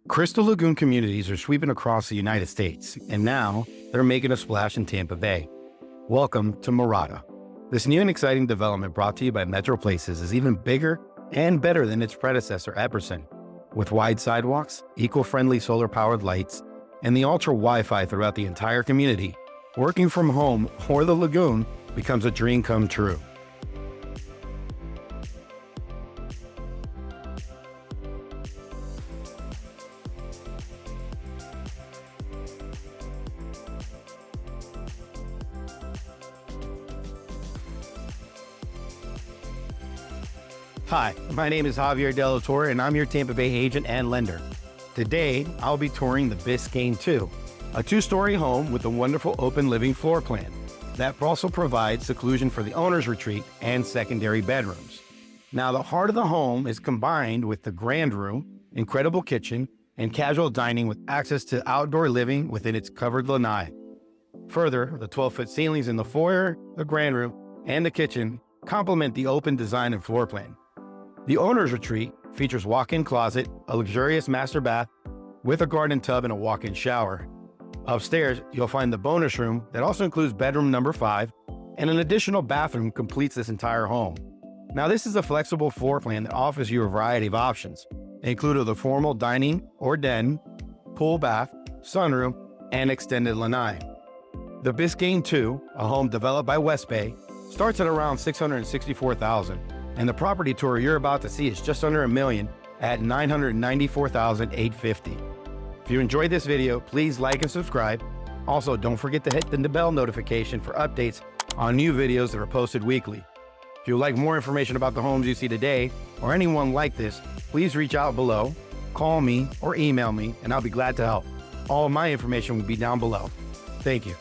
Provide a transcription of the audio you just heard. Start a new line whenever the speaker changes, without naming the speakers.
Crystal lagoon communities are sweeping across the United States, and now they're making a splash in Tampa Bay. Welcome to Mirada. This new and exciting development brought to you by Metro Places is even bigger and better than its predecessor, Epperson. With wide sidewalks, eco-friendly solar-powered lights, and the ultra Wi-Fi throughout the entire community, working from home or the lagoon becomes a dream come true. Hi, my name is Javier De La Torre, and I'm your Tampa Bay agent and lender. Today, I'll be touring the Biscayne II, a two-story home with a wonderful open living floor plan that also provides seclusion for the owner's retreat and secondary bedrooms. Now, the heart of the home is combined with the grand room, incredible kitchen, and casual dining with access to outdoor living within its covered lanai. Further, the 12-foot ceilings in the foyer, the grand room, and the kitchen complement the open design and floor plan. The owner's retreat features walk-in closet, a luxurious master bath with a garden tub and a walk-in shower. Upstairs, you'll find the bonus room that also includes bedroom number 5, and an additional bathroom completes this entire home. Now, this is a flexible floor plan that offers you a variety of options, including the formal dining or den, pool bath, sunroom, and extended lanai. The Biscayne II, a home developed by WestBay, starts at around $664,000. And the property tour you're about to see is just under $1 million at $994,850. If you enjoyed this video, please like and subscribe. Also, don't forget to hit the bell notification for updates on new videos that are posted weekly. If you'd like more information about the homes you see today, or anyone like this, please reach out below, call me, or email me, and I'll be glad to help. All of my information will be down below. Thank you.